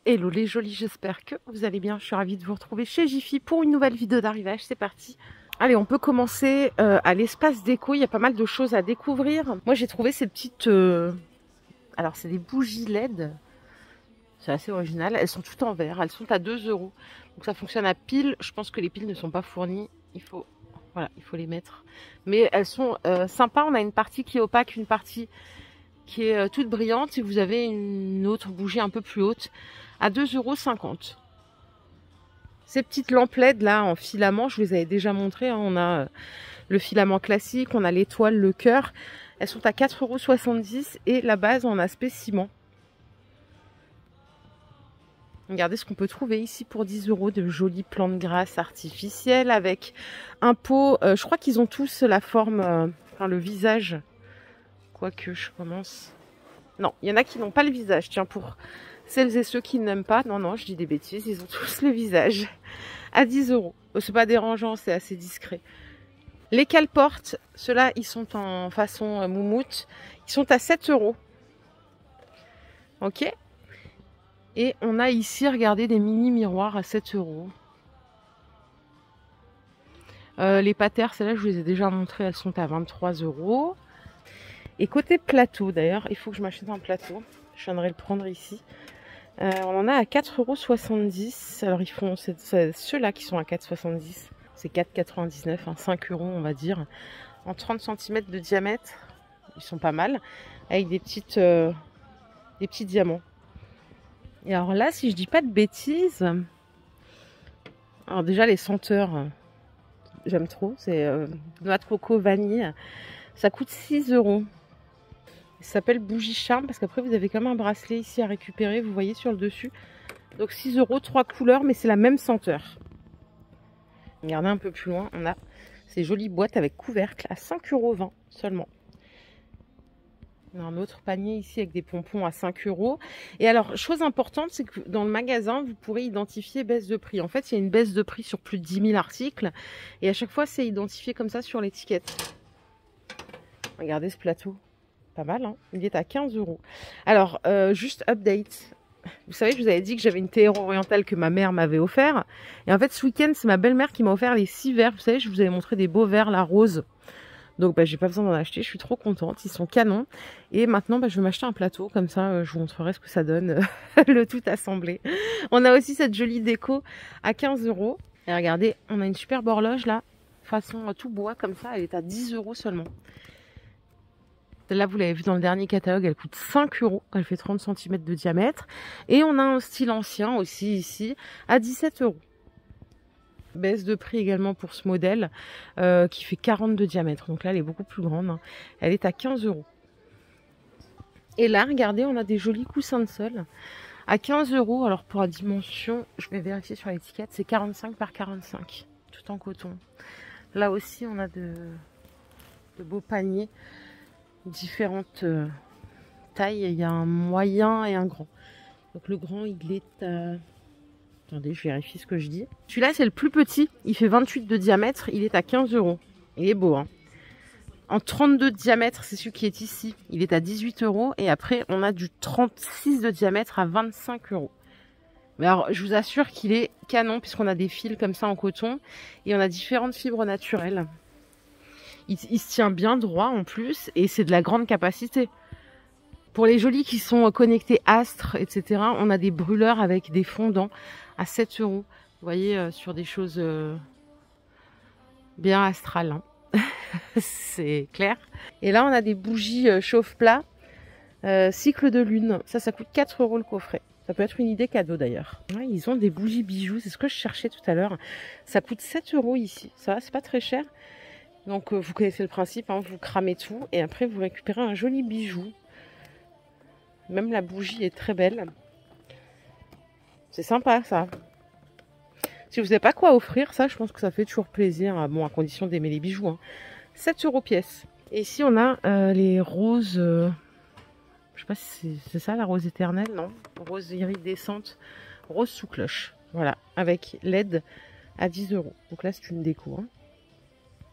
Hello les jolis, j'espère que vous allez bien. Je suis ravie de vous retrouver chez Jiffy pour une nouvelle vidéo d'arrivage. C'est parti. Allez, on peut commencer à l'espace déco. Il y a pas mal de choses à découvrir. Moi, j'ai trouvé ces petites... Alors, c'est des bougies LED. C'est assez original. Elles sont toutes en verre. Elles sont à 2 €. Donc, ça fonctionne à pile. Je pense que les piles ne sont pas fournies. Voilà, il faut les mettre. Mais elles sont sympas. On a une partie qui est opaque, une partie qui est toute brillante. Et vous avez une autre bougie un peu plus haute à 2,50 €. Ces petites lampes LED là en filament, je vous les avais déjà montré, hein. On a le filament classique, on a l'étoile, le cœur. Elles sont à 4,70 € et la base en aspect ciment. Regardez ce qu'on peut trouver ici pour 10 €, de jolies plantes grasses artificielles avec un pot. Je crois qu'ils ont tous la forme, enfin le visage. Quoique je commence. Non, il y en a qui n'ont pas le visage. Tiens, pour celles et ceux qui n'aiment pas, non, je dis des bêtises, ils ont tous le visage. À 10 €. C'est pas dérangeant, c'est assez discret. Les cale-portes, ceux-là, ils sont en façon moumoute. Ils sont à 7 €. Ok. Et on a ici, regardez, des mini miroirs à 7 €. Les patères, celles-là, je vous les ai déjà montrées, elles sont à 23 €. Et côté plateau, d'ailleurs, il faut que je m'achète un plateau. Je viendrai le prendre ici. On en a à 4,70 €. Alors, ils font ceux-là qui sont à 4,70 €. C'est 4,99 €, hein, 5 € on va dire. En 30 cm de diamètre. Ils sont pas mal. Avec des petits diamants. Et alors là, si je dis pas de bêtises... Alors déjà, les senteurs, j'aime trop. C'est noix de coco, vanille. Ça coûte 6 €. Ça s'appelle bougie charme parce qu'après vous avez comme un bracelet ici à récupérer, vous voyez sur le dessus. Donc 6 €, 3 couleurs, mais c'est la même senteur. Regardez un peu plus loin, on a ces jolies boîtes avec couvercle à 5,20 € seulement. On a un autre panier ici avec des pompons à 5 €. Et alors, chose importante, c'est que dans le magasin, vous pourrez identifier baisse de prix. En fait, il y a une baisse de prix sur plus de 10 000 articles. Et à chaque fois, c'est identifié comme ça sur l'étiquette. Regardez ce plateau. Pas mal, hein. Il est à 15 €. Alors, juste update. Vous savez, je vous avais dit que j'avais une théière orientale que ma mère m'avait offert. Et en fait, ce week-end, c'est ma belle-mère qui m'a offert les 6 verres. Vous savez, je vous avais montré des beaux verres, la rose. Donc, j'ai pas besoin d'en acheter. Je suis trop contente. Ils sont canons. Et maintenant, je vais m'acheter un plateau. Comme ça, je vous montrerai ce que ça donne. Le tout assemblé. On a aussi cette jolie déco à 15 €. Et regardez, on a une superbe horloge là. Façon tout bois comme ça. Elle est à 10 € seulement. Celle-là, vous l'avez vu dans le dernier catalogue, elle coûte 5 €. Elle fait 30 cm de diamètre. Et on a un style ancien aussi ici, à 17 €. Baisse de prix également pour ce modèle, qui fait 40 de diamètre. Donc là, elle est beaucoup plus grande, hein. Elle est à 15 €. Et là, regardez, on a des jolis coussins de sol à 15 €. Alors pour la dimension, je vais vérifier sur l'étiquette, c'est 45 par 45, tout en coton. Là aussi, on a de beaux paniers. Différentes tailles, il y a un moyen et un grand. Donc le grand, il est à... Attendez, je vérifie ce que je dis. Celui-là, c'est le plus petit. Il fait 28 de diamètre. Il est à 15 €. Il est beau, hein. En 32 de diamètre, c'est celui qui est ici. Il est à 18 €. Et après, on a du 36 de diamètre à 25 €. Mais alors, je vous assure qu'il est canon puisqu'on a des fils comme ça en coton. Et on a différentes fibres naturelles. Il se tient bien droit en plus et c'est de la grande capacité. Pour les jolis qui sont connectés astres, etc., on a des brûleurs avec des fondants à 7 €. Vous voyez, sur des choses bien astrales, hein. C'est clair. Et là, on a des bougies chauffe-plat, cycle de lune. Ça coûte 4 € le coffret. Ça peut être une idée cadeau d'ailleurs. Ouais, ils ont des bougies bijoux, c'est ce que je cherchais tout à l'heure. Ça coûte 7 € ici. Ça va, c'est pas très cher. Donc vous connaissez le principe, hein, vous cramez tout et après vous récupérez un joli bijou. Même la bougie est très belle. C'est sympa ça. Si vous n'avez pas quoi offrir, ça je pense que ça fait toujours plaisir. Bon, à condition d'aimer les bijoux, hein. 7 € pièce. Et ici on a les roses, je sais pas si c'est ça la rose éternelle, non? Rose iridescente, rose sous cloche. Voilà, avec LED à 10 €. Donc là c'est une déco, hein.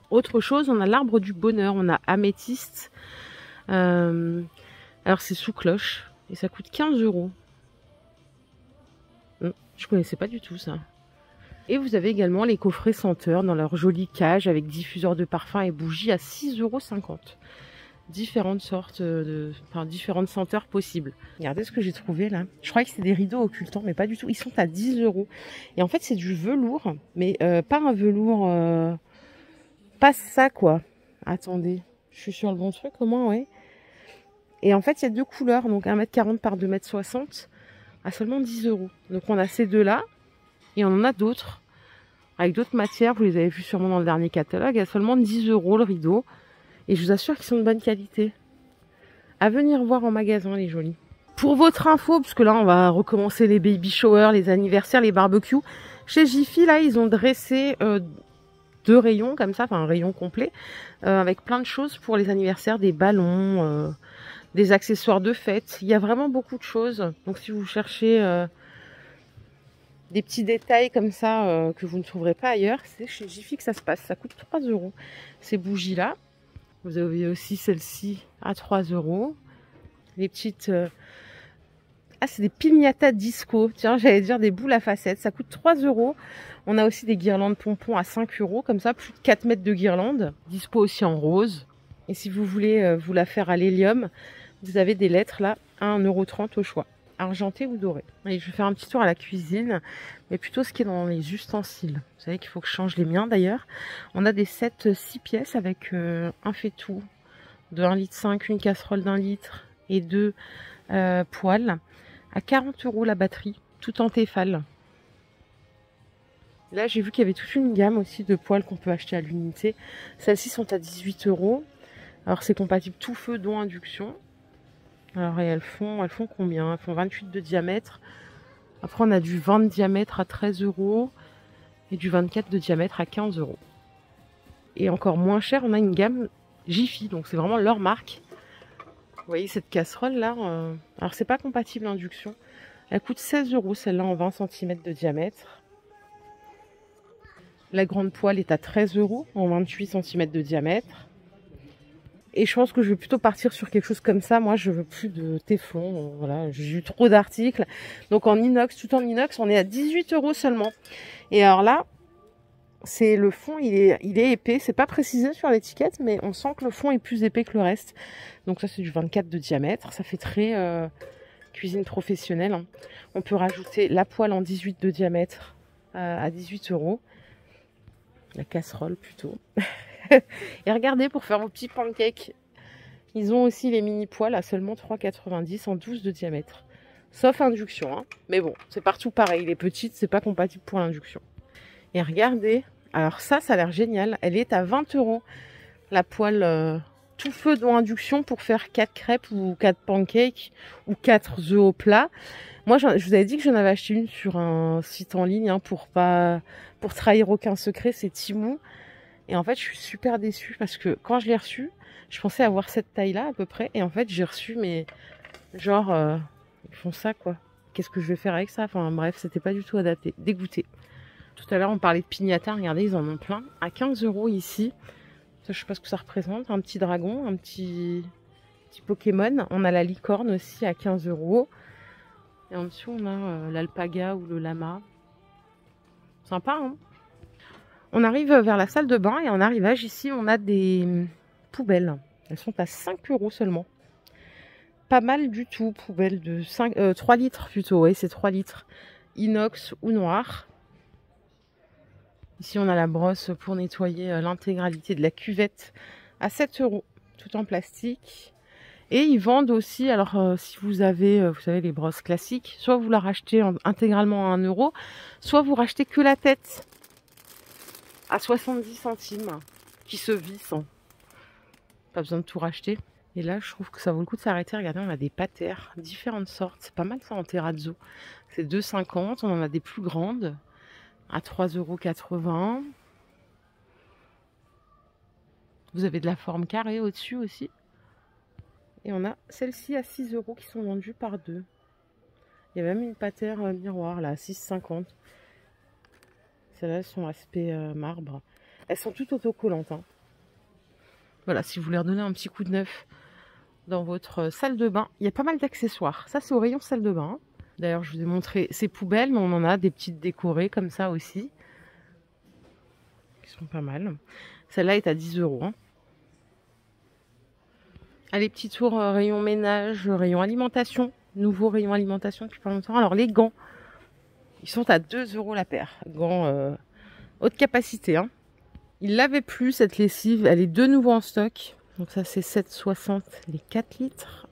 Autre chose, on a l'arbre du bonheur, on a améthyste. Alors c'est sous cloche et ça coûte 15 €. Je connaissais pas du tout ça. Et vous avez également les coffrets senteurs dans leur jolie cage avec diffuseur de parfum et bougies à 6,50 €. Différentes sortes différentes senteurs possibles. Regardez ce que j'ai trouvé là. Je croyais que c'était des rideaux occultants, mais pas du tout. Ils sont à 10 €. Et en fait, c'est du velours, mais pas un velours... pas ça, quoi. Attendez, je suis sur le bon truc, au moins, ouais. Et en fait, il y a deux couleurs, donc 1,40 m par 2,60 m à seulement 10 €. Donc on a ces deux-là, et on en a d'autres, avec d'autres matières. Vous les avez vus sûrement dans le dernier catalogue. À seulement 10 € le rideau. Et je vous assure qu'ils sont de bonne qualité. À venir voir en magasin, les jolis. Pour votre info, parce que là, on va recommencer les baby showers, les anniversaires, les barbecues. Chez Jiffy, là, ils ont dressé deux rayons comme ça, enfin un rayon complet, avec plein de choses pour les anniversaires, des ballons, des accessoires de fête. Il y a vraiment beaucoup de choses. Donc si vous cherchez des petits détails comme ça que vous ne trouverez pas ailleurs, c'est chez Jiffy que ça se passe. Ça coûte 3 €. Ces bougies-là. Vous avez aussi celle-ci à 3 €. Les petites... Ah, c'est des piñatas disco. Tiens, j'allais dire des boules à facettes. Ça coûte 3 €. On a aussi des guirlandes pompons à 5 €. Comme ça, plus de 4 mètres de guirlande. Dispo aussi en rose. Et si vous voulez vous la faire à l'hélium, vous avez des lettres là à 1,30 € au choix. Argenté ou doré. Allez, je vais faire un petit tour à la cuisine, mais plutôt ce qui est dans les ustensiles. Vous savez qu'il faut que je change les miens d'ailleurs. On a des sets 6 pièces avec un fait-tout de 1,5 litre, une casserole d'1 litre et 2 poêles. À 40 € la batterie, tout en Tefal. Là, j'ai vu qu'il y avait toute une gamme aussi de poêles qu'on peut acheter à l'unité. Celles-ci sont à 18 €. Alors, c'est compatible tout feu, dont induction. Alors, et elles font combien? Elles font 28 de diamètre. Après, on a du 20 de diamètre à 13 € et du 24 de diamètre à 15 €. Et encore moins cher, on a une gamme Jiffy, donc c'est vraiment leur marque. Vous voyez cette casserole là, alors c'est pas compatible induction. Elle coûte 16 € celle-là en 20 cm de diamètre. La grande poêle est à 13 € en 28 cm de diamètre. Et je pense que je vais plutôt partir sur quelque chose comme ça. Moi, je veux plus de téflon. Voilà, j'ai eu trop d'articles. Donc en inox, tout en inox, on est à 18 € seulement. Et alors là, c'est le fond, il est épais. C'est pas précisé sur l'étiquette, mais on sent que le fond est plus épais que le reste. Donc ça, c'est du 24 de diamètre. Ça fait très cuisine professionnelle, hein. On peut rajouter la poêle en 18 de diamètre à 18 €. La casserole plutôt. Et regardez, pour faire vos petits pancakes, ils ont aussi les mini poêles à seulement 3,90 € en 12 de diamètre. Sauf induction, hein. Mais bon, c'est partout pareil. Les petites, c'est pas compatible pour l'induction. Et regardez, alors ça a l'air génial. Elle est à 20 €. La poêle tout feu dont induction pour faire 4 crêpes ou 4 pancakes ou 4 œufs au plat. Moi, je vous avais dit que j'en avais acheté une sur un site en ligne, hein, pour trahir aucun secret, c'est Temu. Et en fait, je suis super déçue parce que quand je l'ai reçu, je pensais avoir cette taille-là à peu près. Et en fait, j'ai reçu, mais genre, ils font ça quoi. Qu'est-ce que je vais faire avec ça? Enfin bref, c'était pas du tout adapté. Dégoûté. Tout à l'heure, on parlait de piñata. Regardez, ils en ont plein. À 15 € ici. Ça, je sais pas ce que ça représente. Un petit dragon, un petit Pokémon. On a la licorne aussi à 15 €. Et en dessous, on a l'alpaga ou le lama. Sympa, hein? On arrive vers la salle de bain et en arrivage ici, on a des poubelles. Elles sont à 5 € seulement. Pas mal du tout. Poubelles de 3 litres plutôt. Oui, c'est 3 litres. Inox ou noir. Ici, on a la brosse pour nettoyer l'intégralité de la cuvette à 7 €. Tout en plastique. Et ils vendent aussi, alors si vous avez, vous savez, les brosses classiques, soit vous la rachetez intégralement à 1 €, soit vous rachetez que la tête à 70 centimes, qui se vissent. Pas besoin de tout racheter. Et là, je trouve que ça vaut le coup de s'arrêter. Regardez, on a des patères, différentes sortes. C'est pas mal ça en terrazzo. C'est 2,50 €. On en a des plus grandes à 3,80 €. Vous avez de la forme carrée au-dessus aussi. Et on a celle-ci à 6 € qui sont vendues par deux. Il y a même une patère miroir là à 6,50 €. Celles-là, elles sont aspect marbre. Elles sont toutes autocollantes, hein. Voilà, si vous voulez redonner un petit coup de neuf dans votre salle de bain. Il y a pas mal d'accessoires. Ça, c'est au rayon salle de bain, hein. D'ailleurs, je vous ai montré ces poubelles, mais on en a des petites décorées comme ça aussi. Qui sont pas mal. Celle-là est à 10 €. Hein. Allez, petit tour rayon ménage, rayon alimentation. Nouveau rayon alimentation depuis pas longtemps. Alors, les gants, ils sont à 2 € la paire. Gants haute capacité. Hein. Ils l'avaient plus, cette lessive. Elle est de nouveau en stock. Donc ça, c'est 7,60 les 4 litres.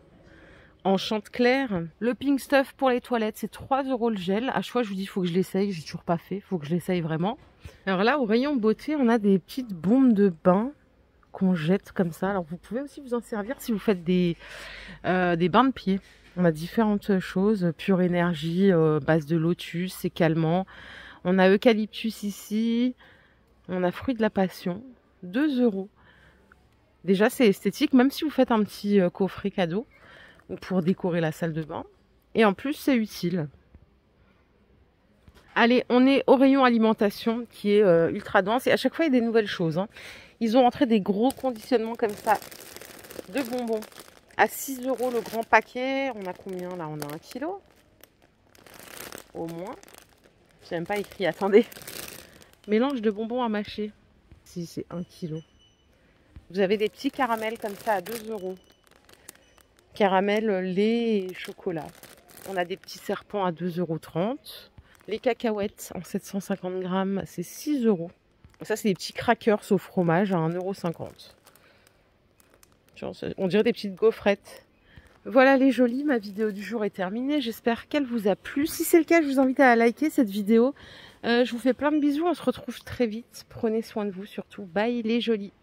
En chante clair. Le Pink Stuff pour les toilettes, c'est 3 € le gel. À chaque fois, je vous dis, il faut que je l'essaye. J'ai toujours pas fait. Il faut que je l'essaye vraiment. Alors là, au rayon beauté, on a des petites bombes de bain qu'on jette comme ça. Alors, vous pouvez aussi vous en servir si vous faites des bains de pied. On a différentes choses. Pure énergie, base de lotus, c'est calmant. On a eucalyptus ici. On a fruit de la passion. 2 €. Déjà, c'est esthétique, même si vous faites un petit coffret cadeau pour décorer la salle de bain. Et en plus, c'est utile. Allez, on est au rayon alimentation qui est ultra dense. Et à chaque fois, il y a des nouvelles choses. Hein. Ils ont entré des gros conditionnements comme ça de bonbons. À 6 € le grand paquet. On a combien là? On a 1 kilo. Au moins. J'ai même pas écrit, attendez. Mélange de bonbons à mâcher. Si, c'est 1 kilo. Vous avez des petits caramels comme ça à 2 €. Caramel, lait et chocolat. On a des petits serpents à 2,30 €. Les cacahuètes en 750 grammes, c'est 6 €. Ça, c'est des petits crackers au fromage à 1,50 €. On dirait des petites gaufrettes. Voilà les jolies, ma vidéo du jour est terminée. J'espère qu'elle vous a plu. Si c'est le cas, je vous invite à liker cette vidéo. Je vous fais plein de bisous. On se retrouve très vite. Prenez soin de vous surtout. Bye les jolies.